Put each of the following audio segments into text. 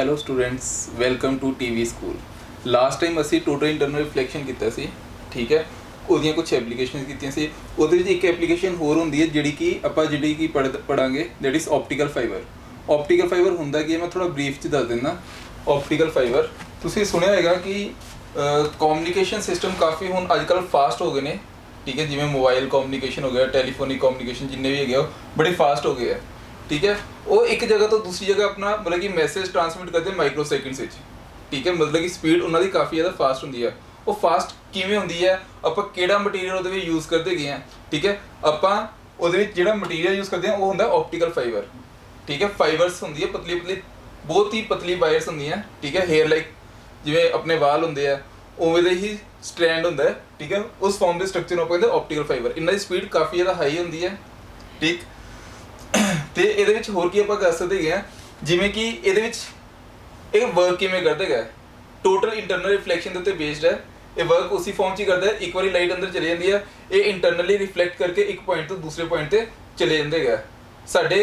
Hello students, welcome to TV school. Last time असी total internal reflection किया सी, ठीक है। ਉਹਦੀਆਂ कुछ एप्लीकेशन कीतियां सी। ਉਹਦੇ ਵਿੱਚ ਇੱਕ ਐਪਲੀਕੇਸ਼ਨ ਹੋਰ ਹੁੰਦੀ ਹੈ ਜਿਹੜੀ ਕਿ ਆਪਾਂ ਪੜਾਂਗੇ, that is optical fibre. Optical fibre ਹੁੰਦਾ ਕੀ ਹੈ, ਮੈਂ ਥੋੜਾ ਬਰੀਫ ਚ ਦੱਸ ਦਿੰਦਾ। ਆਪਟੀਕਲ ਫਾਈਬਰ ਤੁਸੀਂ ਸੁਣਿਆ ਹੋਏਗਾ ਕਿ ਕਮਿਊਨੀਕੇਸ਼ਨ ਸਿਸਟਮ ਕਾਫੀ ਹੁਣ ਅੱਜ ਕੱਲ੍ਹ ਫਾਸਟ ਹੋ ਗਏ ਨੇ, ਠੀਕ ਹੈ। ਜਿਵੇਂ ਮੋਬਾਈਲ ਕਮਿਊਨੀਕੇਸ਼ਨ ਹੋ ਗਿਆ, ਟੈਲੀਫੋਨਿਕ ਕਮਿਊਨੀकेशन जिन्ने भी है बड़े फास्ट हो गए हैं, ठीक है। वो एक जगह तो दूसरी जगह अपना मतलब कि मैसेज ट्रांसमिट करते हैं माइक्रो सैकेंड्स विच, ठीक है। मतलब कि स्पीड उन्होंने काफ़ी ज़्यादा फास्ट होंगी है। वो फास्ट किवें होंदी है, आपां किहड़ा मटीरियल उहदे विच यूज़ करते गए हैं, ठीक है। आपां उहदे विच जिहड़ा मटीरियल यूज़ करते हैं वो होंदा ऑप्टिकल फाइबर, ठीक है। फाइबर्स होंदी है पतली पतली, बहुत ही पतली वायर्स होंदी हैं, ठीक है। हेयर लाइक जिवें अपने वाल होंदे आ उवें दे ही स्ट्रैंड होंदा है, ठीक है। उस फॉर्म के स्ट्रक्चर नूं कहंदे ऑप्टिकल फाइबर। इन्हां दी स्पीड काफ़ी ज़्यादा हाई होंदी है, ठीक। तो ये होर की आप कर सकते हैं, जिमें कि ये एक वर्क किमें करते गए, टोटल इंटरनल रिफ्लैक्शन के उत्ते बेस्ड है। ये वर्क उसी फॉर्म च करता है, एक बार लाइट अंदर चली जाती है, ये इंटरनली रिफ्लैक्ट करके एक पॉइंट तो दूसरे पॉइंट पर चले जाते गए। साढ़े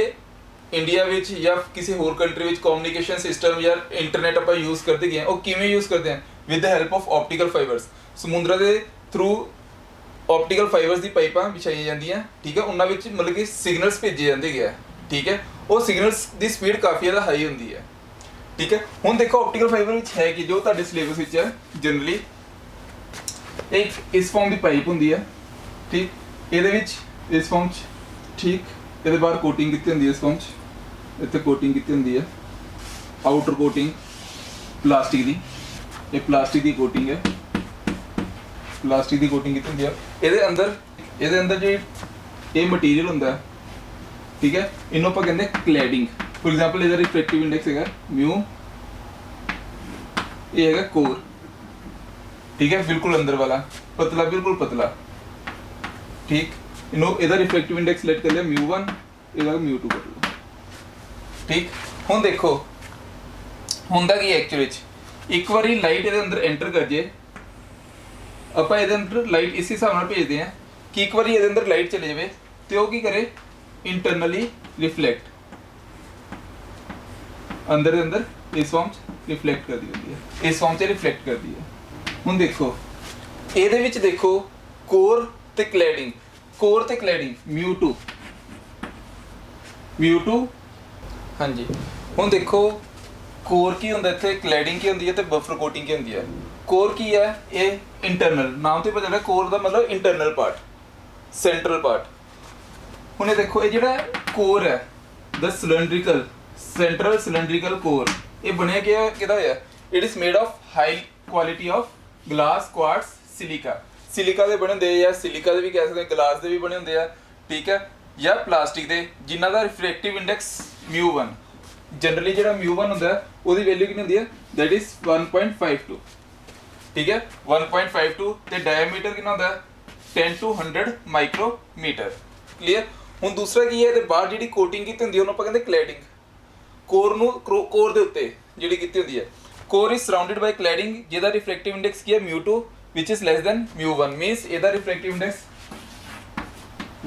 इंडिया विच या किसी होर कंट्री विच कम्युनिकेशन सिस्टम या इंटरनेट आप यूज़ करते गए, और किमें यूज़ करते हैं with the help of optical fibres. समुद्र के थ्रू ऑप्टिकल फाइबर्स की पाइपां विछाई जांदियां, ठीक है। उन्हां विच मतलब कि सिग्नल्स भेजे जाते गए, ठीक है। वो सिग्नल्स की स्पीड काफ़ी ज़्यादा हाई होंदी है, ठीक है। हुण देखो ऑप्टिकल फाइबर विच है कि जो तुहाडे सिलेबस विच है जनरली एक इस फॉर्म की पाइप होंदी है, ठीक। इहदे विच इस फॉर्म च, ठीक। इहदे बाहर कोटिंग कीती होंदी है, इस फॉर्म च इत्थे कोटिंग कीती होंदी है, आउटर कोटिंग प्लास्टिक की। ये प्लास्टिक की कोटिंग है, प्लास्टिक की कोटिंग की होंदी है। ਇਹਦੇ ਅੰਦਰ जो ये मटीरियल होंदा है, ठीक है। इन्हों ਆਪਾਂ ਕਹਿੰਦੇ क्लैडिंग। फॉर एग्जांपल ਇਹਦਾ रिफ्रैक्टिव इंडेक्स ਹੈਗਾ म्यू, ये हैगा कोर, ठीक है। बिल्कुल अंदर वाला पतला, बिल्कुल पतला, ठीक। इन्हों ਇਹਦਾ रिफ्रैक्टिव इंडेक्स सेलेक्ट कर लिया μ1, ਇਹਦਾ μ2 कर लो, ठीक। ਹੁਣ देखो ਹੁੰਦਾ ਕੀ एक्चुअली एक बार लाइट ਇਹਦੇ अंदर एंटर कर जाए, ਆਪਾਂ ਇਹਦੇ ਅੰਦਰ ਲਾਈਟ ਇਸ ਹਿਸਾਬ ਨਾਲ ਭੇਜਦੇ ਹਾਂ ਕਿ ਇੱਕ ਵਾਰੀ ਇਹਦੇ ਅੰਦਰ ਲਾਈਟ ਚਲੇ ਜਾਵੇ ਤੇ ਉਹ ਕੀ ਕਰੇ, ਇੰਟਰਨਲੀ ਰਿਫਲੈਕਟ ਅੰਦਰ ਦੇ ਅੰਦਰ ਇਸ ਫਾਰਮ ਚ ਰਿਫਲੈਕਟ ਕਰਦੀ ਹੁੰਦੀ ਹੈ, ਇਸ ਫਾਰਮ ਚ ਰਿਫਲੈਕਟ ਕਰਦੀ ਹੈ। ਹੁਣ ਦੇਖੋ ਇਹਦੇ ਵਿੱਚ ਦੇਖੋ ਕੋਰ ਤੇ ਕਲੈਡਿੰਗ, ਕੋਰ ਤੇ ਕਲੈਡਿੰਗ μ2 ਹਾਂਜੀ। ਹੁਣ ਦੇਖੋ कोर की होंदा इत्थे, क्लैडिंग की होंदी है, तो बफर कोटिंग की होंदी है। कोर की है, ये इंटरनल, नाम तो पता चल रहा कोर का मतलब इंटरनल पार्ट, सेंट्रल पार्ट। हुणे देखो ये जिहड़ा कोर है the cylindrical central cylindrical core, ये बनया क्या किहदा होया, it is made of high quality of glass quartz silica. Silica दे बने होंदे या सिलिका दे भी कह सकते हैं, ग्लास दे भी बने होंदे आ, ठीक है, या प्लास्टिक दे जिन्हां दा रिफ्रैक्टिव इंडेक्स μ1। जनरली जो μ1 होंदा है उसकी वैल्यू कितनी होंदी है, दैट इज 1.52, ठीक है। 1.52 ते डायमीटर कितना होंदा है 10 to 100 माइक्रोमीटर, क्लियर। हुण दूसरा की है, बाहर जिहड़ी कोटिंग कीती होंदी है उहनूं आपां कहंदे क्लैडिंग। कोर नूं कोर दे उत्ते जिहड़ी कीती होंदी है, core is surrounded by cladding जिहदा रिफ्रैक्टिव इंडेक्स की है μ2 which is less than μ1, means इहदा refractive index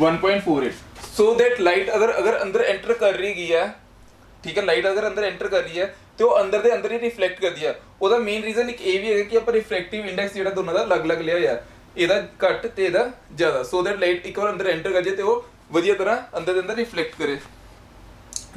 1.48, so that light अगर अंदर एंटर कर रही गई है, ठीक है। लाइट अगर अंदर एंटर कर रही है तो अंदर दे अंदर ही रिफ्लैक्ट कर दिया। ਉਹਦਾ ਮੇਨ ਰੀਜ਼ਨ ਇੱਕ ਇਹ ਵੀ ਹੈਗਾ ਕਿ ਆਪਾਂ ਰਿਫਰੈਕਟਿਵ ਇੰਡੈਕਸ ਜਿਹੜਾ ਦੋਨਾਂ ਦਾ ਅਲੱਗ-ਅਲੱਗ ਲਿਆ ਹੋਇਆ, ਇਹਦਾ ਘੱਟ ਤੇ ਇਹਦਾ ਜ਼ਿਆਦਾ, ਸੋ ਦੈਟ ਲਾਈਟ ਇੱਕ ਵਾਰ ਅੰਦਰ ਐਂਟਰ ਕਰ ਜੇ ਤੇ ਉਹ ਵਧੀਆ ਤਰ੍ਹਾਂ ਅੰਦਰ ਦੇ ਅੰਦਰ ਰਿਫਲੈਕਟ ਕਰੇ।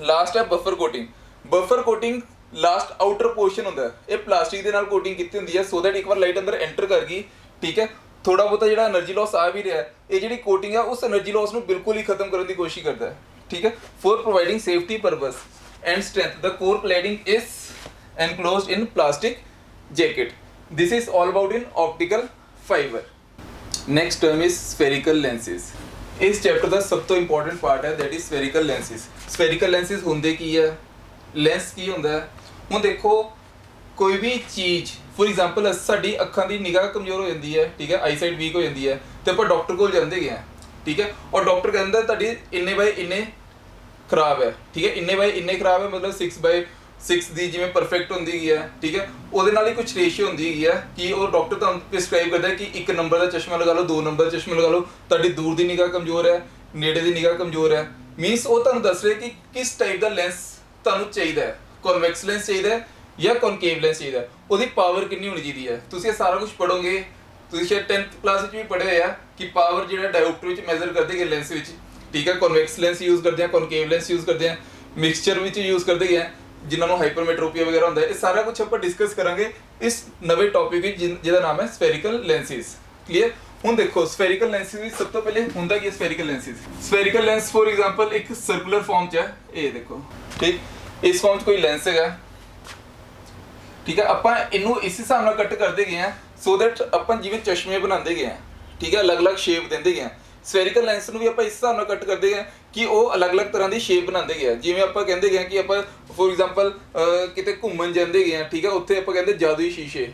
ਲਾਸਟ ਹੈ buffer coating. Buffer coating last outer portion ਹੁੰਦਾ, ਇਹ ਪਲਾਸਟਿਕ ਦੇ ਨਾਲ ਕੋਟਿੰਗ ਕੀਤੀ ਹੁੰਦੀ ਹੈ, ਸੋ ਦੈਟ ਇੱਕ ਵਾਰ ਲਾਈਟ ਅੰਦਰ ਐਂਟਰ ਕਰ ਗਈ, ਠੀਕ ਹੈ। ਥੋੜਾ ਬਹੁਤਾ ਜਿਹੜਾ એનર્ਜੀ ਲਾਸ ਆ ਵੀ ਰਿਹਾ, ਇਹ ਜਿਹੜੀ ਕੋਟਿੰਗ ਆ ਉਸ એનર્ਜੀ ਲਾਸ ਨੂੰ ਬਿਲਕੁਲ ਹੀ ਖਤਮ ਕਰਨ ਦੀ ਕੋਸ਼ਿਸ਼ ਕਰਦਾ ਹੈ, ਠੀਕ ਹੈ। For providing safety purpose and strength, the core cladding is enclosed in plastic jacket. This is all about in optical fiber. Next term is spherical lenses. इस चैप्टर का सब तो important part है, that is spherical lenses. Spherical lenses होंदे की है, lens की होंदा है। हुण देखो कोई भी चीज़ फॉर एग्जांपल साडी अखां दी निगाह कमज़ोर हो जाती है, ठीक है, आई साइड वीक हो जाती है, तो आप डॉक्टर को जाते हैं, ठीक है। और डॉक्टर कहता तुहाडी इन्ने बाय इन्ने खराब है, ठीक है। इन्ने बाय इन्ने खराब है मतलब 6/6 दी जिवें परफेक्ट होंदी है, ठीक है। ਉਹਦੇ ਨਾਲ ਹੀ कुछ रेशियो होंदी है कि वो डॉक्टर ਤੁਹਾਨੂੰ प्रिस्क्राइब करता है कि 1 नंबर का चश्मा लगा लो, 2 नंबर का चश्मा लगा लो, ਤੁਹਾਡੀ दूर ਦੀ निगाह कमज़ोर है, नेड़े ਦੀ निगाह कमज़ोर है, मीनस वो ਤੁਹਾਨੂੰ ਦੱਸ ਰਿਹਾ कि किस टाइप का लेंस ਤੁਹਾਨੂੰ ਚਾਹੀਦਾ है, कॉन्वेक्स लेंस चाहिए ਜਾਂ ਕਨਕੇਵ ਲੈਂਸ ਚਾਹੀਦਾ, ਉਹਦੀ ਪਾਵਰ ਕਿੰਨੀ ਹੋਣੀ ਚਾਹੀਦੀ ਹੈ। ਤੁਸੀਂ ਇਹ ਸਾਰਾ ਕੁਝ ਪੜੋਗੇ, ਤੁਸੀਂ ਸ਼ਾਇਦ 10th ਕਲਾਸ ਵਿੱਚ ਵੀ ਪੜ੍ਹੇ ਹੋਏ ਆ ਕਿ ਪਾਵਰ ਜਿਹੜਾ ਡਾਇਓਪਟਰ ਵਿੱਚ ਮੈਜ਼ਰ ਕਰਦੇ ਗਏ ਲੈਂਸ ਵਿੱਚ, ਠੀਕ ਹੈ। ਕਨਵੈਕਸ ਲੈਂਸ ਯੂਜ਼ ਕਰਦੇ ਆ, ਕਨਕੇਵ ਲੈਂਸ ਯੂਜ਼ ਕਰਦੇ ਆ, ਮਿਕਸਚਰ ਵਿੱਚ ਯੂਜ਼ ਕਰਦੇ ਗਏ ਜਿਨ੍ਹਾਂ ਨੂੰ ਹਾਈਪਰਮੈਟ੍ਰੋਪੀਆ ਵਗੈਰਾ ਹੁੰਦਾ ਹੈ। ਇਹ ਸਾਰਾ ਕੁਝ ਆਪਾਂ ਡਿਸਕਸ ਕਰਾਂਗੇ ਇਸ ਨਵੇਂ ਟੌਪਿਕ ਵਿੱਚ ਜਿਹਦਾ ਨਾਮ ਹੈ ਸਫੈਰੀਕਲ ਲੈਂਸਿਸ। ਕਲੀਅਰ। ਹੁਣ ਦੇਖੋ ਸਫੈਰੀਕਲ ਲੈਂਸਿਸ ਵਿੱਚ ਸਭ ਤੋਂ ਪਹਿਲੇ ਹੁੰਦਾ ਕੀ ਹੈ ਸਫੈਰੀਕਲ ਲੈਂਸਿਸ। ਸਫੈਰੀਕਲ ਲੈਂਸ ਫੋਰ ਐਗਜ਼ਾਮਪਲ ਇੱਕ ਸਰਕੂਲਰ ਫਾਰਮ 'ਚ ਹੈ, ਇਹ ਦੇਖੋ, ਠੀਕ। ਇਸ ਫਾਰਮ 'ਚ ਕੋਈ ਲੈਂਸ ਹੈਗਾ, ਠੀਕ ਹੈ। ਆਪਾਂ ਇਹਨੂੰ ਇਸ ਹਿਸਾਬ ਨਾਲ ਕੱਟ ਕਰਦੇ ਗਏ ਆ ਸੋ ਦੈਟ ਆਪਾਂ ਜਿਵੇਂ ਚਸ਼ਮੇ ਬਣਾਉਂਦੇ ਗਏ ਆ, ਠੀਕ ਹੈ, ਅਲੱਗ-ਅਲੱਗ ਸ਼ੇਪ ਦਿੰਦੇ ਗਏ ਆ। ਸਫੈਰੀਕਲ ਲੈਂਸ ਨੂੰ ਵੀ ਆਪਾਂ ਇਸ ਹਿਸਾਬ ਨਾਲ ਕੱਟ ਕਰਦੇ ਗਏ ਕਿ ਉਹ ਅਲੱਗ-ਅਲੱਗ ਤਰ੍ਹਾਂ ਦੀ ਸ਼ੇਪ ਬਣਾਉਂਦੇ ਗਏ ਆ। ਜਿਵੇਂ ਆਪਾਂ ਕਹਿੰਦੇ ਗਏ ਕਿ ਆਪਾਂ ਫੋਰ ਐਗਜ਼ਾਮਪਲ ਕਿਤੇ ਘੁੰਮਣ ਜਾਂਦੇ ਗਏ ਆ, ਠੀਕ ਹੈ, ਉੱਥੇ ਆਪਾਂ ਕਹਿੰਦੇ ਜਾਦੂਈ ਸ਼ੀਸ਼ੇ,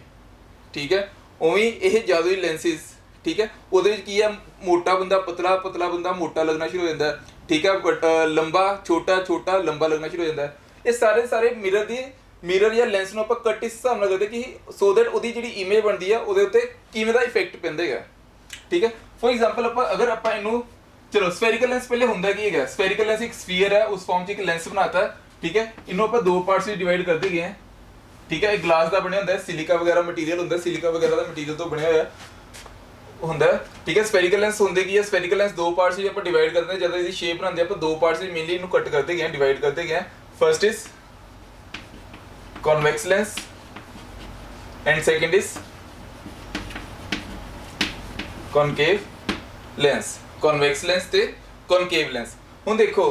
ਠੀਕ ਹੈ। ਉਵੇਂ ਇਹ ਜਾਦੂਈ ਲੈਂਸਿਸ, ਠੀਕ ਹੈ, ਉਹਦੇ ਵਿੱਚ ਕੀ ਆ, ਮੋਟਾ ਬੰਦਾ ਪਤਲਾ, ਪਤਲਾ ਬੰਦਾ ਮੋਟਾ ਲੱਗਣਾ ਸ਼ੁਰੂ ਹੋ ਜਾਂਦਾ, ਠੀਕ ਹੈ, ਲੰਬਾ ਛੋਟਾ, ਛੋਟਾ ਲੰਬਾ ਲੱਗਣਾ ਸ਼ੁਰੂ ਹੋ ਜਾਂਦਾ। ਇਹ ਸਾਰੇ ਮਿਰਰ ਜਾਂ ਲੈਂਸ ਨੂੰ ਆਪਾਂ ਕੱਟ ਇਸ ਹਿਸਾਬ ਨਾਲ ਕਰਦੇ ਕਿ ਸੋ ਦੈਟ ਉਹਦੀ ਜਿਹੜੀ ਇਮੇਜ ਬਣਦੀ ਆ ਉਹਦੇ ਉੱਤੇ ਕਿਵੇਂ ਦਾ ਇਫੈਕਟ ਪੈਂਦਾ ਹੈਗਾ, ਠੀਕ ਹੈ। ਫੋਰ ਐਗਜ਼ਾਮਪਲ ਅਗਰ ਆਪਾਂ ਇਹਨੂੰ, ਚਲੋ ਸਫੈਰੀਕਲ ਲੈਂਸ ਪਹਿਲੇ ਹੁੰਦਾ ਕੀ ਹੈਗਾ, ਸਫੈਰੀਕਲ ਲੈਂਸ ਇੱਕ ਸਫੀਅਰ ਹੈ, ਉਸ ਫਾਰਮ 'ਚ ਇੱਕ ਲੈਂਸ ਬਣਾਤਾ, ਠੀਕ ਹੈ। ਇਹਨੂੰ ਆਪਾਂ ਦੋ ਪਾਰਟਸ ਵਿੱਚ ਡਿਵਾਈਡ ਕਰਦੇ ਗਏ ਹਾਂ, ਠੀਕ ਹੈ। ਇਹ ਗਲਾਸ ਦਾ ਬਣਿਆ ਹੁੰਦਾ, ਸਿਲਿਕਾ ਵਗੈਰਾ ਮਟੀਰੀਅਲ ਹੁੰਦਾ, ਸਿਲਿਕਾ ਵਗੈਰਾ ਦਾ ਮਟੀਰੀਅਲ ਤੋਂ ਬਣਿਆ ਹੋਇਆ ਹੁੰਦਾ, ਠੀਕ ਹੈ। ਸਫੈਰੀਕਲ ਲੈਂਸ ਹੁੰਦੇ ਕੀ ਹੈ, ਸਫੈਰੀਕਲ ਲੈਂਸ ਦੋ ਪਾਰਟਸ ਵਿੱਚ ਆਪਾਂ ਡਿਵਾਈਡ ਕਰਦੇ ਹਾਂ। ਜਦੋਂ ਇਹਦੀ ਸ਼ੇਪ ਬਣਾਉਂਦੇ ਆਪਾਂ ਦੋ ਪਾਰਟਸ ਵਿੱਚ ਮੇਨਲੀ ਇਹਨੂੰ ਕੱਟ ਕਰਦੇ ਗਏ, ਡਿਵਾਈਡ ਕਰਦੇ ਗਏ। First is convex lens and second is concave lens। convex lens ਤੇ concave lens। ਹੁਣ ਦੇਖੋ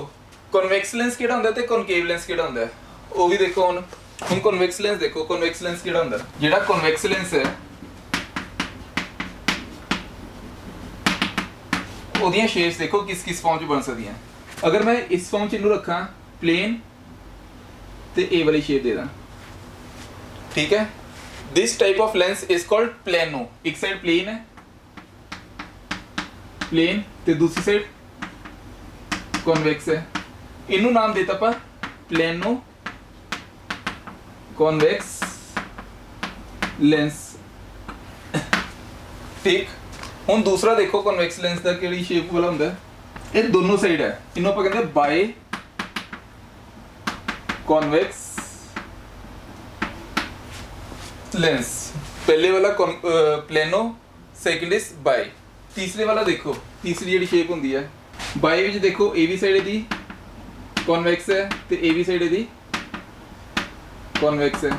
convex lens ਕਿਹੜਾ ਹੁੰਦਾ ਤੇ concave lens ਕਿਹੜਾ ਹੁੰਦਾ, ਉਹ ਵੀ ਦੇਖੋ। ਹੁਣ convex lens ਦੇਖੋ, convex lens ਕਿਹੜਾ ਹੁੰਦਾ, ਜਿਹੜਾ convex lens ਹੈ ਉਹਦੀਆਂ ਸ਼ੇਪਸ ਦੇਖੋ ਕਿਸ ਫਾਰਮ 'ਚ ਬਣ ਸਕਦੀਆਂ। ਅਗਰ ਮੈਂ ਇਸ ਫਾਰਮ 'ਚ ਇਹਨੂੰ ਰੱਖਾਂ ਪਲੇਨ ਤੇ ਇਹ ਵਾਲੀ ਸ਼ੇਪ ਦੇ ਦਾਂ, ठीक है। This type of lens is called plano. एक साइड प्लेन है, प्लेन ते दूसरी साइड कॉन्वेक्स है। इनू नाम देता पर प्लेनो कॉन्वेक्स लेंस, ठीक। हुण दूसरा देखो कॉन्वेक्स लेंस का केड़ी शेप वाला हुंदा है, ये दोनों साइड है, इनू आपां कहंदे बाय कॉन्वेक्स लेंस। पहले वाला प्लेनो, सेकंड इज बाय। तीसरे वाला देखो, तीसरी जी शेप होंगी है बाय विच देखो, ए भी साइड दी कॉन्वेक्स है ते ए भी साइड दी कॉन्वेक्स है।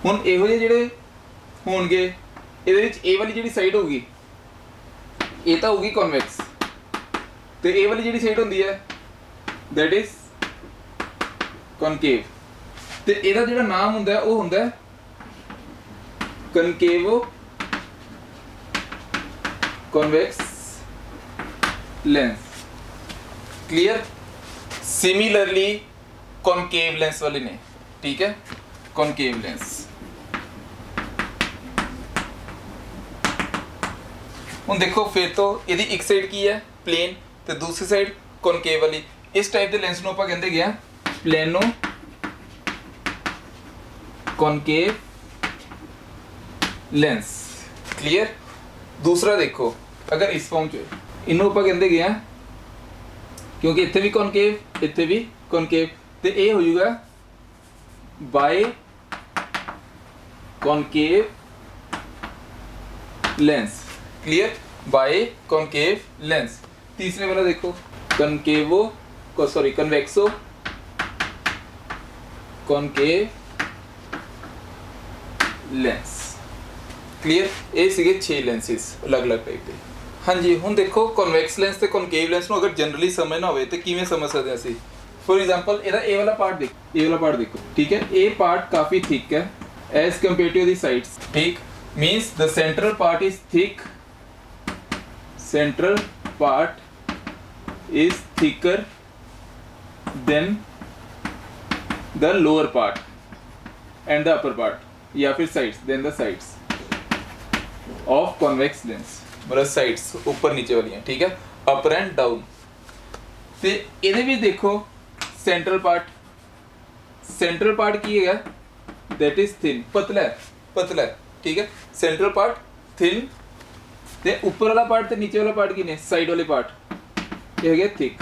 हुण इहो ਜਿਹੇ ਜਿਹੜੇ ਹੋਣਗੇ ਇਹਦੇ ਵਿੱਚ ਇਹ ਵਾਲੀ ਜਿਹੜੀ ਸਾਈਡ ਹੋਊਗੀ ਇਹ ਤਾਂ ਹੋਊਗੀ ਕਨਵੈਕਸ, ਤੇ ਇਹ ਵਾਲੀ ਜਿਹੜੀ ਸਾਈਡ ਹੁੰਦੀ ਹੈ ਦੈਟ ਇਜ਼ ਕਨਕੇਵ, ਤੇ ਇਹਦਾ ਜਿਹੜਾ ਨਾਮ ਹੁੰਦਾ ਉਹ ਹੁੰਦਾ concavo convex lens। clear। similarly concave lens वाले ने, ठीक है, concave lens। ਹੁਣ ਦੇਖੋ ਫਿਰ ਤੋਂ ਇਹਦੀ ਇੱਕ ਸਾਈਡ ਕੀ ਹੈ ਪਲੇਨ ਤੇ ਦੂਸਰੀ ਸਾਈਡ ਕਨਕੇਵ ਵਾਲੀ। ਇਸ ਟਾਈਪ ਦੇ ਲੈਂਸ ਨੂੰ ਆਪਾਂ ਕਹਿੰਦੇ ਗਿਆ ਪਲੇਨੋ ਕਨਕੇਵ लेंस। क्लियर। दूसरा देखो अगर इस फॉर्म च इनू आप कहते गए क्योंकि इत्थे भी कॉनकेव इत्थे भी कॉनकेव, तो ये हो जाएगा by concave lens. Clear. By concave lens. तीसरे वाला देखो कॉनकेवो सॉरी कन्वेक्सो कॉनकेव लेंस। क्लीयर। ये सीगे 6 लेंसिस अलग अलग टाइप के। हाँ जी हुण देखो कन्वेक्स लेंस ते कॉनकेव लेंस नूं अगर जनरली समझना होवे तो किवें समझ सकते हैं असीं। फॉर एग्जांपल इहदा ए वाला पार्ट देखो, ए वाला पार्ट देखो, ठीक है, ए पार्ट काफ़ी थिक है as compared to the sides, ठीक, means the central part is thick, central part is thicker than the lower part and the upper part, या फिर sides than the sides of convex lens, मतलब sides ऊपर नीचे वाली हैं, ठीक है, अपर एंड डाउन। तो ये भी देखो सेंट्रल पार्ट की है दैट इज थिन, पतला है, ठीक है, सेंट्रल पार्ट थिन, ते ऊपर वाला पार्ट ते नीचे वाला पार्ट की ने साइड वाले पार्ट ये हो गया thick.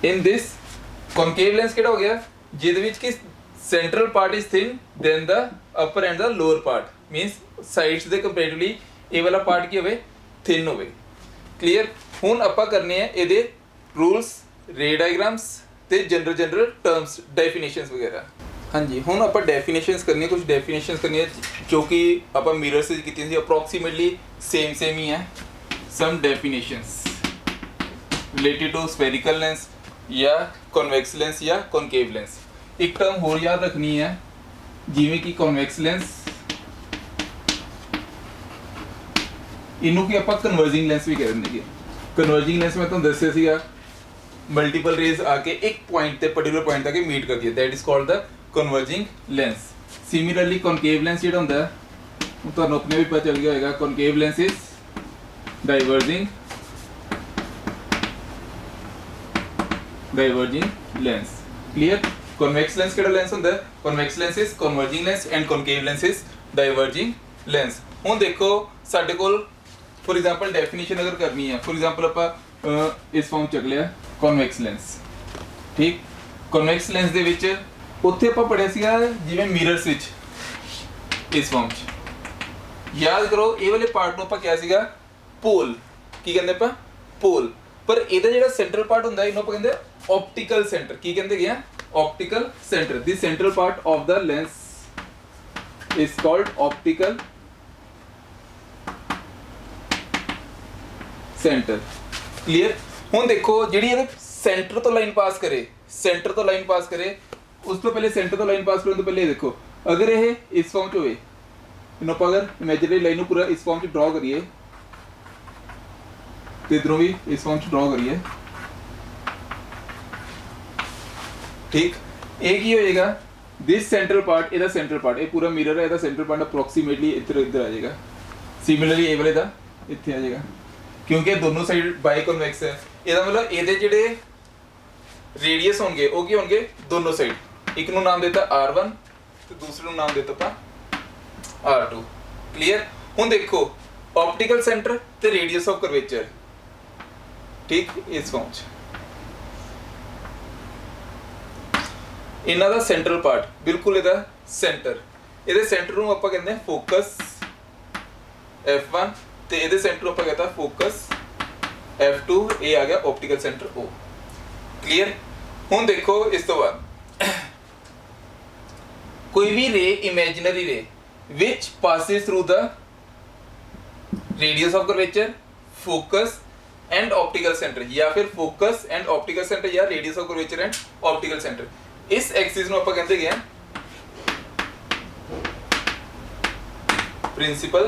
In this concave lens केड़ा हो गया जिहदे विच कि central part is thin then the upper end the lower part means sides ਦੇ ਕੰਪੈਰੀਟਿਵਲੀ ਇਹ ਵਾਲਾ ਪਾर्ट ਕੀ ਹੋਵੇ थिन ਹੋਵੇ ਕਲੀਅਰ ਹੁਣ ਆਪਾਂ ਕਰਨੇ ਆ ਇਹਦੇ ਰੂਲਸ ਰੇ ਡਾਇਗਰਾਮਸ ਤੇ ਜਨਰਲ ਟਰਮਸ ਡੈਫੀਨੇਸ਼ਨਸ ਵਗੈਰਾ ਹਾਂਜੀ ਹੁਣ ਆਪਾਂ ਡੈਫੀਨੇਸ਼ਨਸ ਕਰਨੀ ਕੁਝ ਡੈਫੀਨੇਸ਼ਨਸ ਕਰਨੀ ਜੋ ਕਿ ਆਪਾਂ ਮਿਰਰਸ ਵਿੱਚ ਕੀਤੀਆਂ ਸੀ ਅਪਰੋਕਸੀਮੇਟਲੀ ਸੇਮ ਹੀ ਹੈ ਸਮ ਡੈਫੀਨੇਸ਼ਨਸ ਰਿਲੇਟਡ ਟੂ ਸਫੈਰਿਕਲ ਲੈਂਸ ਜਾਂ ਕਨਵੈਕਸ ਲੈਂਸ ਜਾਂ ਕਨਕੇਵ ਲੈਂਸ एक टर्म होर याद रखनी है जिवें कि कॉन्वेक्स लेंस इनू की आपां कन्वर्जिंग लेंस भी कह देंगे कन्वर्जिंग लेंस में तुहानूं दस्सिया सीगा मल्टीपल रेज आके एक पॉइंट ते पर्टिकुलर पॉइंट तक मीट करती है that is called the converging lens similarly concave lens जिहड़ा हुंदा है वो तुहानूं अपने भी पता चल गया होगा concave lens is diverging lens clear convex lens केड़ा लेंस हुंदा है convex lens is converging lens and concave lens is diverging lens हुण देखो साडे कोल फॉर एग्जांपल डेफिनेशन अगर करनी है फॉर एग्जांपल आपां इस फॉर्म चक लिया कन्वेक्स लेंस ठीक कन्वेक्स लेंस दे विच उत्थे आपां पढ़िया सीगा जिवें मिरर्स विच इस फॉर्म च याद करो ये वाले पार्ट नूं आपां क्या सीगा पोल की कहंदे आपां पोल पर इहदा जिहड़ा सेंट्रल पार्ट हुंदा इहनूं आपां कहंदे ऑप्टिकल सेंटर की कहंदे गया optical center the central part of the lens is called optical center clear ਹੁਣ ਦੇਖੋ ਜਿਹੜੀ ਇਹਦੇ ਸੈਂਟਰ ਤੋਂ ਲਾਈਨ ਪਾਸ ਕਰੇ ਉਸ ਤੋਂ ਪਹਿਲੇ ਸੈਂਟਰ ਤੋਂ ਲਾਈਨ ਪਾਸ ਕਰਨ ਤੋਂ ਪਹਿਲੇ ਦੇਖੋ ਅਗਰ ਇਹ ਇਸ ਫਾਰਮ ਚ ਹੋਵੇ ਇਹਨੂੰ ਆਪਾਂ ਅਗਰ ਇਮੇਜਿਨਰੀ ਲਾਈਨ ਨੂੰ ਪੂਰਾ ਇਸ ਫਾਰਮ ਚ ਡਰਾ ਕਰੀਏ ਤੇ ਇਧਰੋਂ ਵੀ ਇਸ ਫਾਰਮ ਚ ਡਰਾ ਕਰੀਏ ठीक एक ही होएगा दिस सेंट्रल पार्ट ਇਹਦਾ सेंट्रल पार्ट ਇਹ ਪੂਰਾ ਮਿਰਰ ਹੈ ਇਹਦਾ सेंट्रल पार्ट ਅਪਰੋਕਸੀਮੇਟਲੀ ਇੱਧਰ ਆ ਜਾਏਗਾ ਸਿਮਿਲਰਲੀ ਇਹ ਵਾਲੇ ਦਾ ਇੱਥੇ ਆ ਜਾਏਗਾ ਕਿਉਂਕਿ ਦੋਨੋਂ ਸਾਈਡ ਬਾਈ ਕਨਵੈਕਸ ਹੈ ਇਹਦਾ ਮਤਲਬ ਇਹਦੇ ਜਿਹੜੇ ਰੇਡੀਅਸ ਹੋਣਗੇ ਉਹ ਕੀ ਹੋਣਗੇ ਦੋਨੋਂ ਸਾਈਡ ਇੱਕ ਨੂੰ ਨਾਮ ਦਿੱਤਾ r1 ਤੇ ਦੂਸਰੇ ਨੂੰ ਨਾਮ ਦਿੱਤਾ ਆਪਾਂ r2 ਕਲੀਅਰ ਹੁਣ ਦੇਖੋ ਆਪਟੀਕਲ ਸੈਂਟਰ ਤੇ ਰੇਡੀਅਸ ਆਫ ਕਰਵੇਚਰ ਠੀਕ ਇਸ ਫਾਰਮ ਚ ਇਹਨਾਂ ਦਾ ਸੈਂਟਰਲ ਪਾਰਟ ਬਿਲਕੁਲ ਇਹਦਾ ਸੈਂਟਰ ਇਹਦੇ ਸੈਂਟਰ ਨੂੰ ਆਪਾਂ ਕਹਿੰਦੇ ਆ ਫੋਕਸ F1 ਤੇ ਇਹਦੇ ਸੈਂਟਰ ਨੂੰ ਆਪਾਂ ਕਹਿੰਦਾ ਫੋਕਸ F2 ਇਹ ਆ ਗਿਆ ਆਪਟੀਕਲ ਸੈਂਟਰ O ਕਲੀਅਰ ਹੁਣ ਦੇਖੋ ਇਸ ਤੋਂ ਬਾਅਦ ਕੋਈ ਵੀ ਰੇ ਇਮੇਜਿਨਰੀ ਰੇ which passes through the radius of curvature focus and optical center या फिर focus and optical center या radius of curvature and optical center इस एक्सिस ਨੂੰ ਆਪਾਂ ਕਹਿੰਦੇ ਗਿਆ principal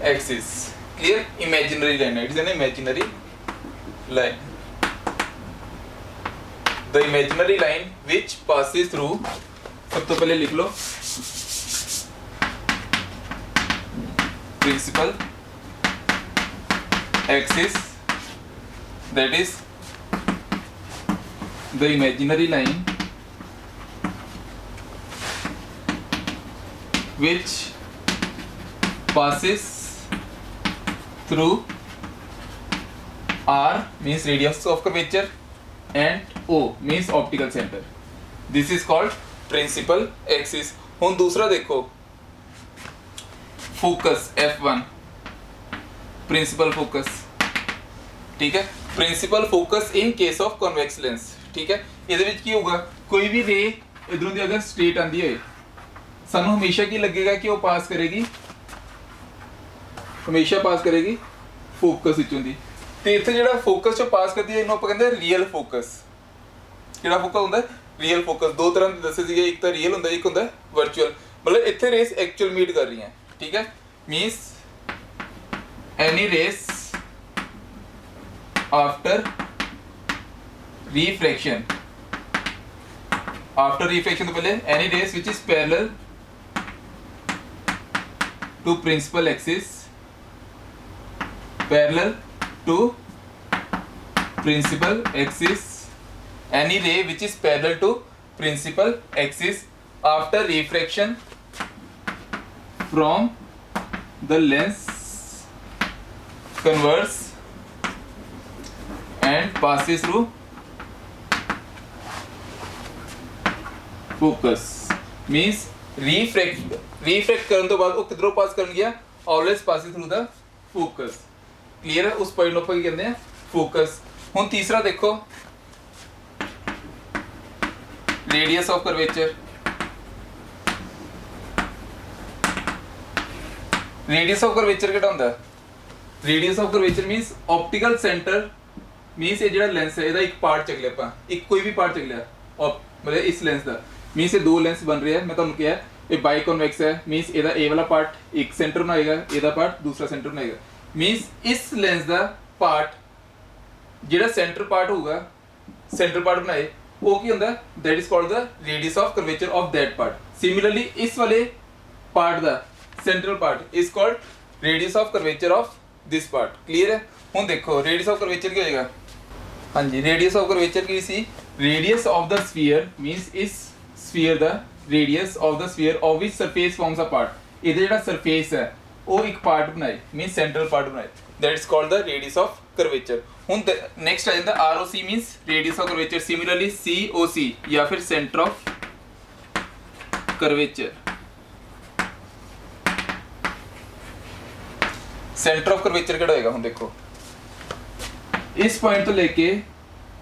axis clear imaginary line it is an imaginary line the imaginary line which passes through सब तो पहले लिख लो principal axis that is the imaginary line which passes through R means radius of curvature and O means optical center this is called principal axis ਹੁਣ ਦੂਸਰਾ ਦੇਖੋ focus F1 principal focus ठीक है principal focus in case of convex lens ठीक है ਇਹਦੇ ਵਿੱਚ ਕੀ ਹੋਊਗਾ ਕੋਈ ਵੀ ਰੇ ਇਧਰੋਂ ਦੀ ਅਗਰ ਸਟ੍ਰੇਟ ਆਂਦੀ ਹੋਏ ਸਾਨੂੰ ਹਮੇਸ਼ਾ ਕੀ ਲੱਗੇਗਾ ਕਿ ਉਹ ਪਾਸ ਕਰੇਗੀ ਫੋਕਸ ਵਿੱਚੋਂ ਦੀ ਤੇ ਇੱਥੇ ਜਿਹੜਾ ਫੋਕਸ ਚੋਂ ਪਾਸ ਕਰਦੀ ਹੈ ਇਹਨੂੰ ਆਪਾਂ ਕਹਿੰਦੇ ਰੀਅਲ ਫੋਕਸ ਕਿਹੜਾ ਫੋਕਸ ਹੁੰਦਾ ਰੀਅਲ ਫੋਕਸ ਦੋ ਤਰ੍ਹਾਂ ਦੇ ਦੱਸੇ ਸੀਗੇ ਇੱਕ ਤਾਂ ਰੀਅਲ ਹੁੰਦਾ ਇੱਕ ਹੁੰਦਾ ਵਰਚੁਅਲ ਮਤਲਬ ਇੱਥੇ ਰੇਸ ਐਕਚੁਅਲ ਮੀਟ ਕਰ ਰਹੀਆਂ ਠੀਕ ਹੈ ਮੀਨਸ ਐਨੀ ਰੇਸ after refraction तो पहले any rays which is parallel to principal axis any ray which is parallel to principal axis after refraction from the lens converges and passes through focus means refract करने तो बाद वो किधरों pass कर गया always passing through the focus clear है उस point पर कहते हैं फोकस। हुन तीसरा देखो radius of curvature. Radius of curvature किहड़ा हुंदा radius of curvature means optical centre means ये जिहड़ा लेंस है ਇਹਦਾ एक पार्ट चक लिया ਆਪਾਂ एक कोई भी पार्ट चक लिया मतलब इस लेंस ਦਾ मीन्स ये दो लेंस बन रहे हैं मैं ਤੁਹਾਨੂੰ ਕਿਹਾ ये बाई कॉन्वेक्स है मीन्स ਇਹਦਾ ए वाला पार्ट एक सेंटर बनाएगा ਇਹਦਾ पार्ट दूसरा सेंटर बनाएगा मीन्स इस लेंस ਦਾ पार्ट ਜਿਹੜਾ सेंटर पार्ट होगा सेंटर पार्ट बनाए वो की ਹੁੰਦਾ that is called the radius of curvature of that part. Similarly इस वाले part the central part is called radius of curvature of this part. Clear है हुन देखो रेडियस ऑफ कर्वेचर क्या होएगा हाँ जी रेडियस ऑफ कर्वेचर की सी radius of the sphere means इस sphere the radius of the sphere of which surface forms a part ਇਹਦਾ ਜਿਹੜਾ सरफेस है वो एक पार्ट बनाए मींस सेंट्रल पार्ट बनाए that is called the radius of curvature. हुन नेक्स्ट आ जाता ROC means radius of curvature. Similarly COC या फिर centre of curvature. Centre of curvature किहड़ा होएगा हुन देखो इस पॉइंट तो लेके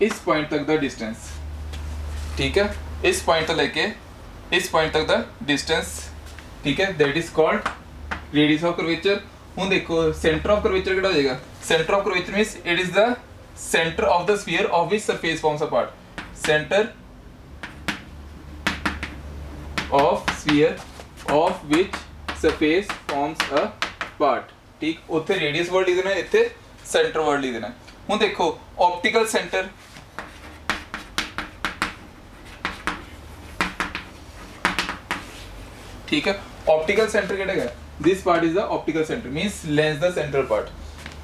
इस पॉइंट तक द डिस्टेंस ठीक है इस पॉइंट तो लेके इस पॉइंट तक द डिस्टेंस ठीक है that is called radius of curvature. हुन देखो सेंटर ऑफ कर्वेचर किहड़ा होएगा centre of curvature means it is the centre of the sphere of which surface forms a part centre of sphere of which surface forms a part ठीक उत्थे radius word लिख देना इत्थे centre word लिख देना। हुन देखो ऑप्टिकल सेंटर ठीक है ऑप्टिकल सेंटर किहड़ा है this part is the optical centre means lens the central part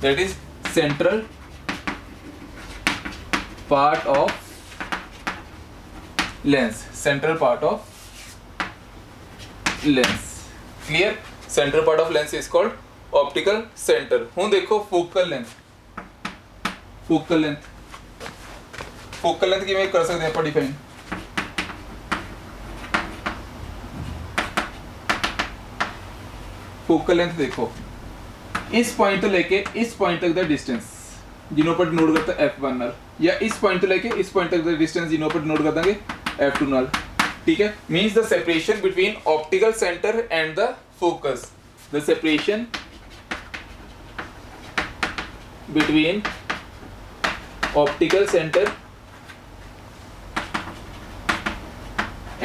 that is central part of lens central part of lens. Clear central part of lens is called optical centre. हुन देखो focal length focal length किवें कर सकते हैं आप define focal length देखो इस point तो लेके इस पॉइंट तक द डिस्टेंस जिन्हों पर नोट करता F1 नाल या इस पॉइंट तो लेके इस पॉइंट तक द डिस्टेंस जिन्हों पर नोट कर देंगे F2 नाल ठीक है means the separation between optical centre and the focus the separation between optical center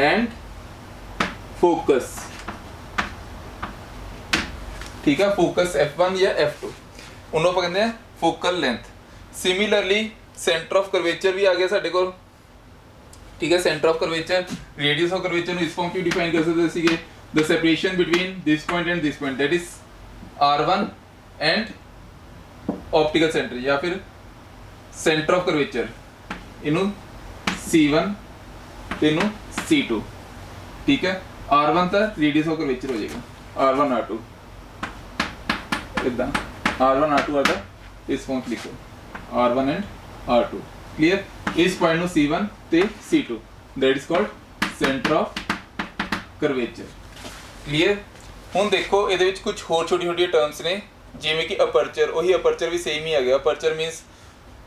and focus ठीक है फोकस F1 या F2 उन्होंने पर कहते हैं focal length. Similarly centre of curvature भी आ गया साडे कोल ठीक है centre of curvature radius of curvature ਨੂੰ ਇਸ ਫਾਰਮ ਚ ਡਿਫਾਈਨ ਕਰ ਸਕਦੇ ਸੀਗੇ the separation between this point and this point that is R1 and optical centre या फिर सेंटर ऑफ कर्वेचर इनू C1 ते इनू C2 ठीक है R1 ਤਾਂ रेडियस ऑफ कर्वेचर हो जाएगा R1 R2 इदा R1 R2 आता इस फॉर्म लिखो R1 एंड R2 क्लियर इस पॉइंट ਨੂੰ C1 ਤੇ C2 that is called centre of curvature. Clear ਹੁਣ ਦੇਖੋ ਇਹਦੇ ਵਿੱਚ ਕੁਝ ਹੋਰ ਛੋਟੀ-ਛੋਟੀ ਟਰਮਸ ਨੇ ਜਿਵੇਂ ਕਿ ਅਪਰਚਰ ਉਹੀ ਅਪਰਚਰ ਵੀ ਸੇਮ ਹੀ ਆ ਗਿਆ aperture means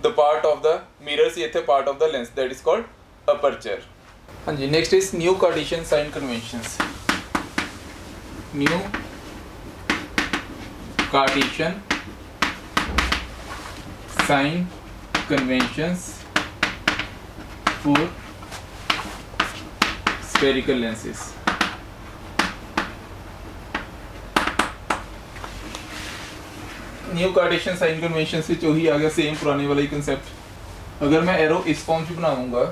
the part of the mirror ਸੀ ਇੱਥੇ part of the lens that is called aperture. ਹਾਂਜੀ next is new Cartesian sign conventions new Cartesian sign conventions for spherical lenses. New Cartesian sign convention से वही आ गया same पुराने वाला ही concept. अगर मैं एरो इस फॉर्म से बनाऊंगा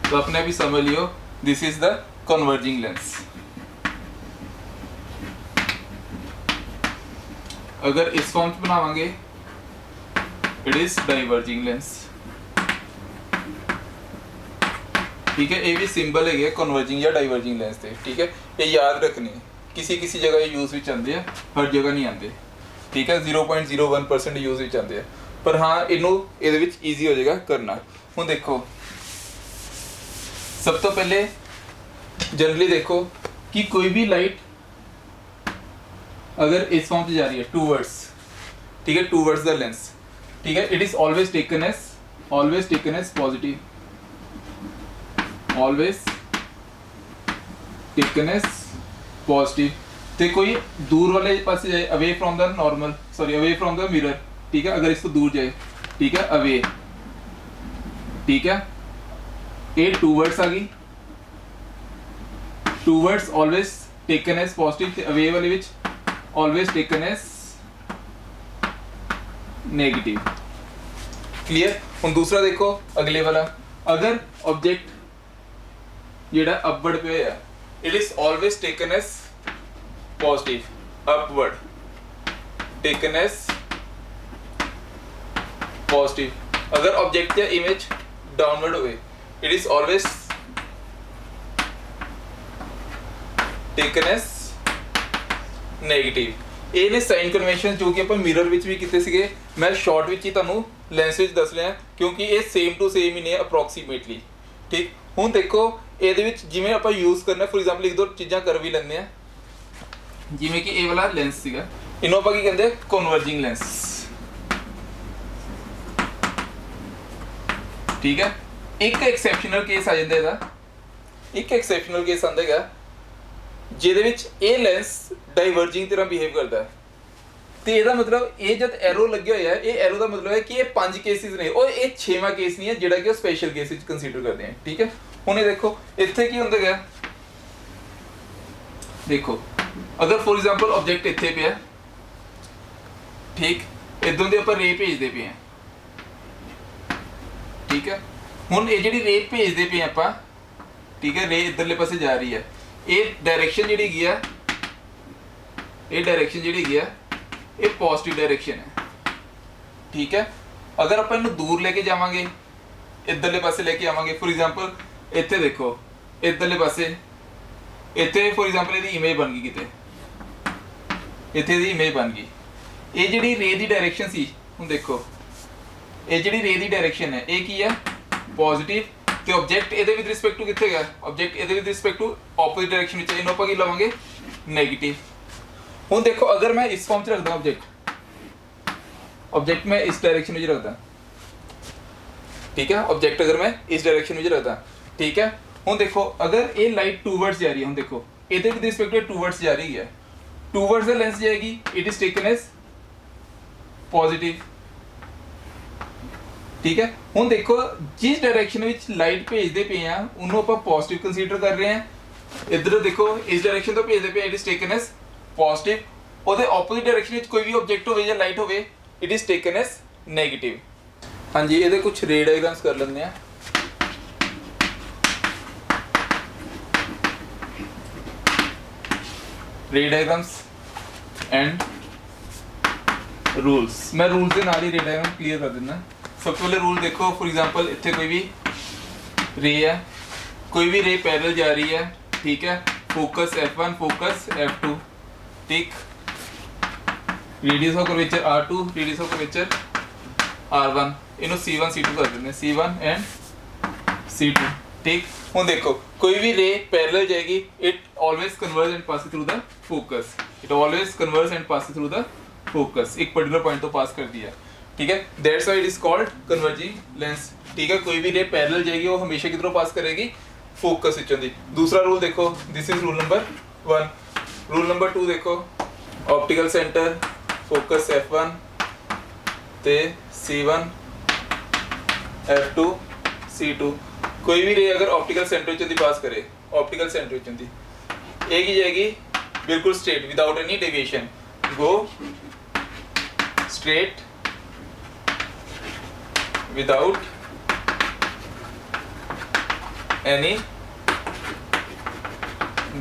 तो अपने भी समझ लियो this is the converging lens. अगर इस फॉर्म से बनावांगे इट इज डाइवर्जिंग लेंस। ठीक है ये भी सिंबल है कन्वर्जिंग या डाइवर्जिंग लेंस थे। ठीक है ये याद रखने किसी किसी जगह ये यूज भी आते हैं हर जगह नहीं आते। ठीक है 0.01% यूज भी आते हैं पर हाँ इनू ये ईजी हो जाएगा करना। हुण देखो सब तो पहले जनरली देखो कि कोई भी लाइट अगर इस फॉर्म से जा रही है टूवर्ड्स, ठीक है, टूवर्ड्स द लेंस, ठीक है, it is always taken as positive, always taken as positive. तो कोई दूर वाले पास जाए, away from the normal, sorry away from the mirror, ठीक है, अगर इसको दूर जाए, ठीक है, अवे, ठीक है, ए टूवर्ड्स आ गई, towards always taken as positive, away वाले which always taken as negative. Clear. हुन दूसरा देखो अगले वाला, अगर ऑब्जेक्ट जेड़ा अपवर्ड पे है, it is always taken as positive, upward taken as positive. अगर ऑब्जेक्ट या इमेज डाउनवर्ड हुए, it is always taken as negative. ਇਹ ਨੇ ਸਾਈਨ ਕਨਵੈਨਸ਼ਨ ਜੋ ਕਿ ਆਪਾਂ ਮਿਰਰ ਵਿੱਚ ਵੀ ਕੀਤੇ ਸੀਗੇ, ਮੈਂ ਸ਼ਾਰਟ ਵਿੱਚ ਹੀ ਤੁਹਾਨੂੰ ਲੈਂਸ ਵਿੱਚ ਦੱਸ ਲਿਆ ਕਿਉਂਕਿ ਇਹ ਸੇਮ ਟੂ ਸੇਮ ਹੀ ਨੇ ਅਪਰੋਕਸੀਮੇਟਲੀ। ਠੀਕ, ਹੁਣ ਦੇਖੋ ਇਹਦੇ ਵਿੱਚ ਜਿਵੇਂ ਆਪਾਂ ਯੂਜ਼ ਕਰਨਾ, ਫੋਰ ਐਗਜ਼ਾਮਪਲ ਇੱਕ ਦੋ ਚੀਜ਼ਾਂ ਕਰ ਵੀ ਲੈਂਦੇ ਆ, ਜਿਵੇਂ ਕਿ ਇਹ ਵਾਲਾ ਲੈਂਸ ਸੀਗਾ, ਇਹਨੂੰ ਆਪਾਂ ਕੀ ਕਹਿੰਦੇ, ਕਨਵਰਜਿੰਗ ਲੈਂਸ। ਠੀਕ ਹੈ, ਇੱਕ ਐਕਸੈਪਸ਼ਨਲ ਕੇਸ ਆ ਜਾਂਦਾ ਇਹਦਾ, ਇੱਕ ਐਕਸੈਪਸ਼ਨਲ ਕੇਸ ਆਂਦਾ ਹੈਗਾ ਜਿਹਦੇ ਵਿੱਚ ਇਹ ਲੈਂਸ ਡਾਈਵਰਜਿੰਗ ਤਰ੍ਹਾਂ ਬਿਹੇਵ ਕਰਦਾ ਹੈ। ਤੇ ਇਹਦਾ ਮਤਲਬ ਇਹ ਜਦ ਐਰੋ ਲੱਗਿਆ ਹੋਇਆ ਹੈ, ਇਹ ਐਰੋ ਦਾ ਮਤਲਬ ਹੈ ਕਿ ਇਹ 5 ਕੇਸਿਸ ਨੇ, ਉਹ ਇਹ 6ਵਾਂ ਕੇਸ ਨਹੀਂ ਹੈ ਜਿਹੜਾ ਕਿ ਉਹ ਸਪੈਸ਼ਲ ਕੇਸ ਵਿੱਚ ਕੰਸੀਡਰ ਕਰਦੇ ਆ। ਠੀਕ ਹੈ, ਹੁਣ ਇਹ ਦੇਖੋ ਇੱਥੇ ਕੀ ਹੁੰਦਾ ਹੈ, ਦੇਖੋ ਅਗਰ ਫੋਰ ਐਗਜ਼ਾਮਪਲ ਆਬਜੈਕਟ ਇੱਥੇ ਪਿਆ, ਠੀਕ, ਇਦੋਂ ਦੇ ਆਪਾਂ ਰੇ ਭੇਜਦੇ ਪਏ ਆ, ਠੀਕ ਹੈ, ਹੁਣ ਇਹ ਜਿਹੜੀ ਰੇ ਭੇਜਦੇ ਪਏ ਆਪਾਂ, ਠੀਕ ਹੈ, ਰੇ ਇਧਰਲੇ ਪਾਸੇ ਜਾ ਰਹੀ ਹੈ, ਇਹ डायरेक्शन ਜਿਹੜੀ ਹੈਗੀ ਆ, ਇਹ डायरेक्शन ਜਿਹੜੀ ਹੈਗੀ ਆ, ਇਹ ਪੋਜ਼ਿਟਿਵ डायरेक्शन ਹੈ। ਠੀਕ ਹੈ, ਅਗਰ ਆਪਾਂ ਇਹਨੂੰ ਦੂਰ ਲੈ ਕੇ ਜਾਵਾਂਗੇ, ਇਧਰਲੇ ਪਾਸੇ ਲੈ ਕੇ ਆਵਾਂਗੇ, ਫੋਰ ਐਗਜ਼ਾਮਪਲ ਇੱਥੇ ਦੇਖੋ ਇਧਰਲੇ ਪਾਸੇ, ਇੱਥੇ ਫੋਰ ਐਗਜ਼ਾਮਪਲ ਇਹਦੀ ਇਮੇਜ ਬਣ ਗਈ, ਕਿਤੇ ਇੱਥੇ ਦੀ ਇਮੇਜ ਬਣ ਗਈ, ਇਹ ਜਿਹੜੀ ਰੇ ਦੀ डायरेक्शन ਸੀ, ਹੁਣ ਦੇਖੋ ਇਹ ਜਿਹੜੀ ਰੇ ਦੀ डायरेक्शन ਹੈ, ਇਹ ਕੀ ਹੈ, ਪੋਜ਼ਿਟਿਵ, ਤੇ ਆਬਜੈਕਟ ਇਹਦੇ ਵਿਦ ਰਿਸਪੈਕਟ ਟੂ ਕਿੱਥੇ ਗਿਆ, ਆਬਜੈਕਟ ਇਹਦੇ with respect to opposite direction ਵਿੱਚ, ਇਹਨੂੰ ਆਪਾਂ ਕੀ ਲਵਾਂਗੇ, ਨੈਗੇਟਿਵ। ਹੁਣ ਦੇਖੋ ਅਗਰ ਮੈਂ ਇਸ ਫਾਰਮ 'ਚ ਰੱਖਦਾ ਆਬਜੈਕਟ ਮੈਂ ਇਸ डायरेक्शन ਵਿੱਚ ਰੱਖਦਾ, ਠੀਕ ਹੈ, ਆਬਜੈਕਟ ਅਗਰ ਮੈਂ ਇਸ डायरेक्शन ਵਿੱਚ ਰੱਖਦਾ, ਠੀਕ ਹੈ, ਹੁਣ ਦੇਖੋ ਅਗਰ ਇਹ ਲਾਈਟ ਟੂਵਰਡਸ ਜਾ ਰਹੀ ਹੈ, ਹੁਣ ਦੇਖੋ ਇਹਦੇ ਵਿਦ ਰਿਸਪੈਕਟ ਟੂ ਟੂਵਰਡਸ ਜਾ ਰਹੀ ਹੈ, ਟੂਵਰਡਸ ਦਾ ਲੈਂਸ ਜਾਏਗੀ, it is taken as positive. ਠੀਕ ਹੈ, ਹੁਣ ਦੇਖੋ ਜਿਸ डायरेक्शन ਵਿੱਚ ਲਾਈਟ ਭੇਜਦੇ ਪਏ ਆ ਉਹਨੂੰ ਆਪਾਂ ਪੋਜ਼ਿਟਿਵ ਕੰਸੀਡਰ ਕਰ ਰਹੇ ਆ, ਇਧਰ ਦੇਖੋ ਇਸ डायरेक्शन ਤੋਂ ਭੇਜਦੇ ਪਏ, it is taken as positive, ਉਹਦੇ ਆਪੋਜ਼ਿਟ डायरेक्शन ਵਿੱਚ ਕੋਈ ਵੀ ਆਬਜੈਕਟ ਹੋਵੇ ਜਾਂ ਲਾਈਟ ਹੋਵੇ, it is taken as negative. ਹਾਂਜੀ, ਇਹਦੇ ਕੁਝ ਰੇ ਡਾਇਗਰਾਮਸ ਕਰ ਲੈਂਦੇ ਆ। ਰੇ ਡਾਇਗਰਾਮਸ ਐਂਡ रूल्स, मैं रूल्स के नाल ही रे डायग्राम क्लियर कर देना। सबसे पहले रूल देखो, फॉर एग्जांपल इतने कोई भी रे है, कोई भी रे पैरेलल जा रही है, ठीक है, फोकस F1, फोकस F2, ठीक, radius of curvature R2, radius of curvature R1, इन्हों C1 C2 कर देते हैं, C1 एंड C2। ठीक, ਹੁਣ देखो कोई भी रे पैरेलल जाएगी, it always converges and passes through the focus, it always converges and passes through the focus, एक पर्टिकुलर पॉइंट तो पास कर दिया। ठीक है, that's why it is called converging lens. ठीक है, कोई भी रे पैरेलल जाएगी वो हमेशा किधरों पास करेगी, फोकस विचों दी। दूसरा रूल देखो, this is rule number 1। Rule number 2 देखो, ऑप्टिकल सेंटर फोकस F1 ते C1 F2 C2, कोई भी रे अगर ऑप्टिकल सेंटर विचों दी पास करे, ऑप्टिकल सेंटर विचों दी एक ही जाएगी बिल्कुल straight without any deviation, go straight without any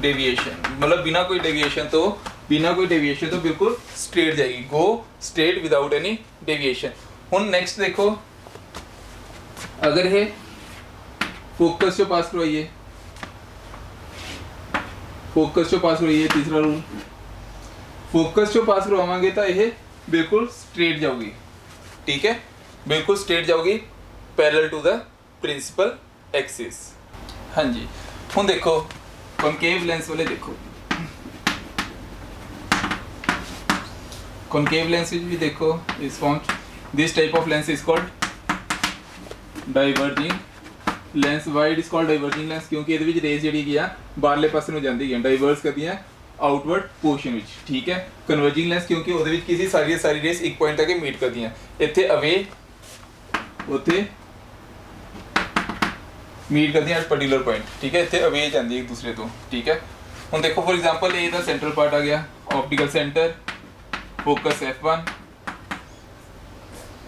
deviation, मतलब बिना कोई डेविएशन तो बिल्कुल स्ट्रेट जाएगी, go straight without any deviation. हुन नेक्स्ट देखो, अगर है फोकस जो पास करवाइए, तीसरा रूल, फोकस जो पास करवावांगे तो यह बिल्कुल स्ट्रेट जाऊगी। ठीक है, बिल्कुल स्ट्रेट जाऊगी parallel to the principal axis. हाँ जी, हुन देखो कॉनकेव लेंस वाले देखो, कॉनकेव लेंस भी देखो इस form, this type of lens is called diverging lens. Why it is called diverging lens क्योंकि ਇਹਦੇ ਵਿੱਚ ਰੇਜ਼ ਜਿਹੜੀ ਕੀ ਆ ਬਾਹਰਲੇ ਪਾਸੇ ਨੂੰ ਜਾਂਦੀ ਹੈ, ਡਾਈਵਰਸ ਕਰਦੀਆਂ ਆਊਟਵਰਡ ਪੋਰਸ਼ਨ ਵਿੱਚ, ਠੀਕ ਹੈ। ਕਨਵਰਜਿੰਗ ਲੈਂਸ ਕਿਉਂਕਿ ਉਹਦੇ ਵਿੱਚ ਕਿਸੇ ਸਾਰੀ ਰੇਜ਼ ਇੱਕ ਪੁਆਇੰਟ ਤੱਕ ਮੀਟ ਕਰਦੀਆਂ, ਇੱਥੇ ਅਵੇ ਉੱਥੇ ਮੀਟ ਕਰਦੀਆਂ ਐਟ ਪਾਰਟਿਕੂਲਰ ਪੁਆਇੰਟ, ਠੀਕ ਹੈ। ਇੱਥੇ ਅਵੇ ਜਾਂਦੀ ਇੱਕ ਦੂਸਰੇ ਤੋਂ, ਠੀਕ ਹੈ। ਹੁਣ ਦੇਖੋ ਫॉर एग्जांपल ਇਹ ਦਾ ਸੈਂਟਰਲ ਪਾਰਟ ਆ ਗਿਆ, optical centre, focus f1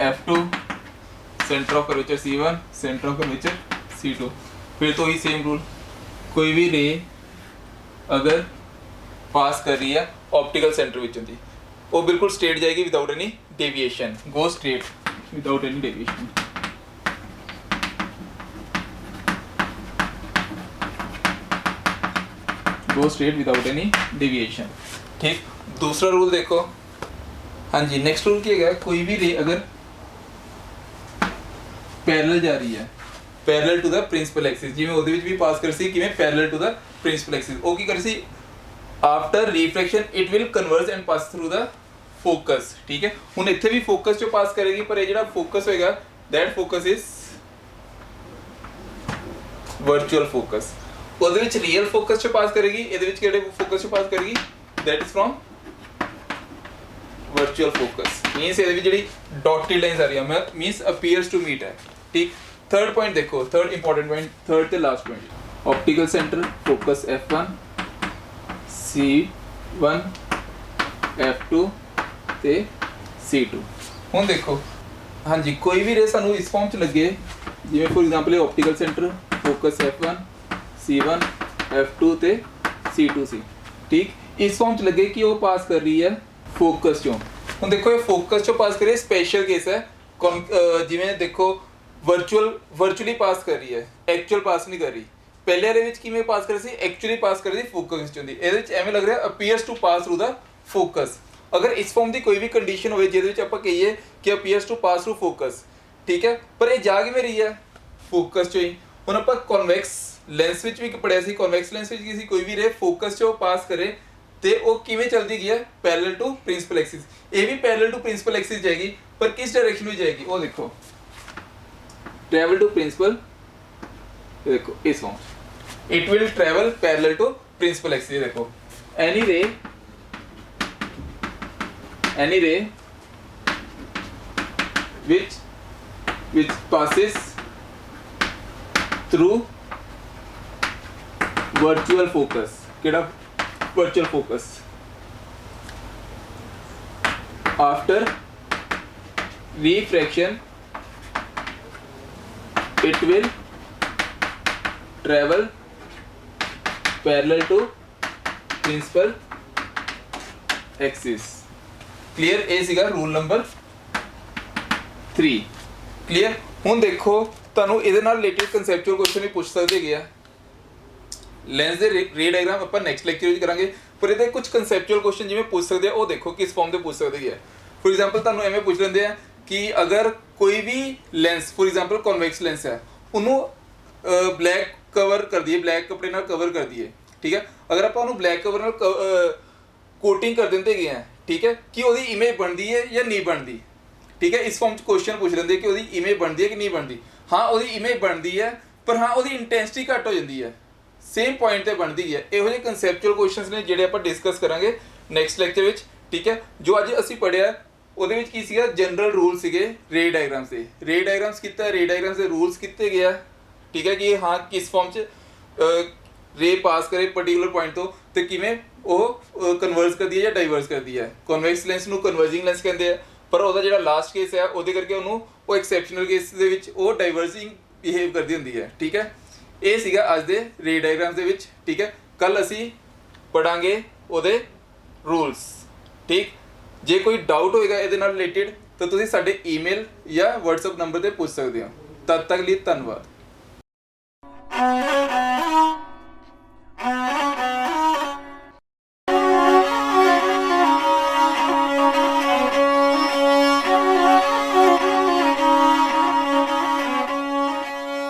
f2, centre of curvature C1, centre of curvature C2। फिर तो ही सेम रूल, कोई भी रे अगर पास कर रही है ऑप्टिकल सेंटर विच होंदी वो बिल्कुल स्ट्रेट जाएगी without any deviation, go straight without any deviation. Go straight without any deviation, ठीक। दूसरा रूल देखो, हाँ जी, नेक्स्ट रूल क्या है, कोई भी रे अगर पैरेलल जा रही है, parallel to the principal axis, जिवें ਉਹਦੇ ਵਿੱਚ ਵੀ ਪਾਸ ਕਰ ਸੀ ਕਿਵੇਂ parallel to the principal axis, ਉਹ ਕੀ ਕਰ ਸੀ after refraction it will converge and pass through the focus, ठीक है। ਹੁਣ ਇੱਥੇ ਵੀ फोकस ਚੋਂ ਪਾਸ ਕਰੇਗੀ, ਪਰ ਇਹ ਜਿਹੜਾ फोकस ਹੋਏਗਾ that focus is virtual focus. ਉਹਦੇ ਵਿੱਚ ਰੀਅਲ फोकस ਚੋਂ ਪਾਸ ਕਰੇਗੀ, ਇਹਦੇ ਵਿੱਚ ਕਿਹੜੇ फोकस ਚੋਂ ਪਾਸ ਕਰੇਗੀ that is from virtual focus. Means ਇਹਦੇ ਵਿੱਚ ਜਿਹੜੀ डॉटेड लाइंस आ रही है मींस अपीयर्स टू मीट है, ठीक। थर्ड पॉइंट देखो, थर्ड इंपॉर्टेंट पॉइंट, थर्ड ते last point, optical centre focus f1 C1 f2 ते C2। ਹੁਣ ਦੇਖੋ, हाँ जी, कोई भी रे सानू इस फॉर्म च लगे, जिवें for example optical centre focus f1 C1 f2 ते C2 सी, ठीक। इस फॉर्म च लगे कि वो पास कर रही है फोकस चों। ਹੁਣ ਦੇਖੋ ਇਹ ਫੋਕਸ ਚੋਂ ਪਾਸ ਕਰੇ, ਸਪੈਸ਼ਲ ਕੇਸ ਹੈ, ਜਿਵੇਂ ਦੇਖੋ ਵਰਚੁਅਲੀ ਪਾਸ ਕਰ ਰਹੀ ਹੈ, ਐਕਚੁਅਲ ਪਾਸ ਨਹੀਂ ਕਰ ਰਹੀ। ਪਹਿਲੇ ਦੇ ਵਿੱਚ ਕਿਵੇਂ ਪਾਸ ਕਰ ਰਹੀ ਸੀ, ਐਕਚੁਅਲੀ ਪਾਸ ਕਰ ਰਹੀ ਸੀ ਫੋਕਸ ਚੋਂ ਦੀ, ਇਹਦੇ ਵਿੱਚ ਐਵੇਂ ਲੱਗ ਰਿਹਾ ਅਪੀਅਰਸ ਟੂ ਪਾਸ ਥਰੂ ਦਾ ਫੋਕਸ। ਅਗਰ ਇਸ ਫਾਰਮ ਦੀ ਕੋਈ ਵੀ ਕੰਡੀਸ਼ਨ ਹੋਵੇ ਜਿਹਦੇ ਵਿੱਚ ਆਪਾਂ ਕਹੀਏ ਕਿ appears two pass through focus, ਠੀਕ ਹੈ, ਪਰ ਇਹ ਜਾ ਕਿਵੇਂ ਰਹੀ ਹੈ ਫੋਕਸ ਚੋਂ ਹੀ। ਹੁਣ ਆਪਾਂ ਕਨਵੈਕਸ ਲੈਂਸ ਵਿੱਚ ਵੀ ਪੜਿਆ ਸੀ, ਕਨਵੈਕਸ ਲੈਂਸ ਵਿੱਚ ਕਿਸੇ ਕੋਈ ਵੀ ਰੇ ਫੋਕਸ ਚੋਂ ਪਾਸ ਕਰੇ ਤੇ ਉਹ ਕਿਵੇਂ ਚੱਲਦੀ ਗਈ ਹੈ ਪੈਰਲਲ ਟੂ ਪ੍ਰਿੰਸੀਪਲ ਐਕਸਿਸ। ਇਹ ਵੀ ਪੈਰਲਲ ਟੂ ਪ੍ਰਿੰਸੀਪਲ ਐਕਸਿਸ ਜਾਏਗੀ, ਪਰ ਕਿਸ डायरेक्शन में जाएगी वो देखो, ट्रैवल टू प्रिंसिपल, देखो इस form it will travel parallel to principal axis. देखो any ray which passes through virtual focus, केड़ा virtual focus, after refraction it will travel parallel to principal axis। Clear, ਇਹ ਸੀਗਾ ਰੂਲ ਨੰਬਰ 3। क्लियर। ਹੁਣ ਦੇਖੋ ਤੁਹਾਨੂੰ ਇਹਦੇ ਨਾਲ ਰਿਲੇਟਡ ਕਨਸੈਪਚੁਅਲ ਕੁਐਸਚਨ ਵੀ ਪੁੱਛ ਸਕਦੇ ਹੈਗੇ ਆ। ਲੈਂਸ ਦੇ ਰੇ ਡਾਇਗਰਾਮ ਆਪਾਂ ਨੈਕਸਟ ਲੈਕਚਰ ਵਿੱਚ ਕਰਾਂਗੇ, ਪਰ ਇਹਦੇ ਕੁਝ ਕਨਸੈਪਚੁਅਲ ਕੁਐਸਚਨ ਜਿਵੇਂ ਪੁੱਛ ਸਕਦੇ ਆ, ਉਹ ਦੇਖੋ ਕਿਸ ਫਾਰਮ ਦੇ ਪੁੱਛ ਸਕਦੇ ਹੈਗੇ ਆ। ਫॉर एग्जांपल ਤੁਹਾਨੂੰ ਐਵੇਂ ਪੁੱਛ ਲੈਂਦੇ ਆ कि अगर कोई भी lens for example convex lens है उन्होंने ब्लैक कवर कर दिए, ब्लैक कपड़े नाल कवर कर दिए, ठीक है। अगर आप उन्होंने ब्लैक कवर नाल कोटिंग कर देते गए हैं, ठीक है, कि वो इमेज बनती है या नहीं बनती, ठीक है। इस फॉर्म क्वेश्चन पूछ लेंगे कि वो इमेज बनती है कि नहीं बनती। हाँ वो इमेज बनती है, पर हाँ वो इंटेंसिटी घट हो जाती है, सेम पॉइंट पर बनती है। ਇਹੋ ਜਿਹੇ ਕਨਸੈਪਚੁਅਲ ਕੁਐਸਚਨਸ ਨੇ ਜਿਹੜੇ ਆਪਾਂ ਡਿਸਕਸ ਕਰਾਂਗੇ ਨੈਕਸਟ ਲੈਕਚਰ ਵਿੱਚ, ਠੀਕ ਹੈ। ਜੋ ਅੱਜ ਅਸੀਂ ਪੜ੍ਹਿਆ ਉਹਦੇ ਵਿੱਚ ਕੀ ਸੀਗਾ, ਜਨਰਲ ਰੂਲ ਸੀਗੇ ਰੇ ਡਾਇਗਰਾਮਸ ਦੇ। ਰੇ ਡਾਇਗਰਾਮਸ ਕੀਤਾ, ਰੇ ਡਾਇਗਰਾਮਸ ਦੇ ਰੂਲਸ ਕਿੱਥੇ ਗਿਆ, ਠੀਕ ਹੈ, ਕਿ ਹਾਂ ਕਿਸ ਫਾਰਮ 'ਚ ਰੇ ਪਾਸ ਕਰੇ ਪਾਰਟਿਕੂਲਰ ਪੁਆਇੰਟ ਤੋਂ ਤੇ ਕਿਵੇਂ ਉਹ ਕਨਵਰਜ ਕਰਦੀ ਹੈ ਜਾਂ ਡਾਈਵਰਸ ਕਰਦੀ ਹੈ। ਕਨਵੈਕਸ ਲੈਂਸ ਨੂੰ ਕਨਵਰਜਿੰਗ ਲੈਂਸ ਕਹਿੰਦੇ ਆ, ਪਰ ਉਹਦਾ ਜਿਹੜਾ ਲਾਸਟ ਕੇਸ ਹੈ ਉਹਦੇ ਕਰਕੇ ਉਹਨੂੰ ਉਹ ਐਕਸੈਪਸ਼ਨਲ ਕੇਸ ਦੇ ਵਿੱਚ ਉਹ ਡਾਈਵਰਸਿੰਗ ਬਿਹੇਵ ਕਰਦੀ ਹੁੰਦੀ ਹੈ, ਠੀਕ ਹੈ। ਇਹ ਸੀਗਾ ਅੱਜ ਦੇ ਰੇ ਡਾਇਗਰਾਮਸ ਦੇ ਵਿੱਚ, ਠੀਕ ਹੈ। ਕੱਲ ਅਸੀਂ ਪੜਾਂਗੇ ਉਹਦੇ ਰੂਲਸ, ਠੀਕ। ਜੇ ਕੋਈ ਡਾਊਟ ਹੋਏਗਾ ਇਹਦੇ ਨਾਲ ਰਿਲੇਟਡ ਤਾਂ ਤੁਸੀਂ ਸਾਡੇ ਈਮੇਲ ਜਾਂ WhatsApp ਨੰਬਰ ਤੇ ਪੁੱਛ ਸਕਦੇ ਹੋ। ਤਦ ਤੱਕ ਲਈ ਧੰਨਵਾਦ।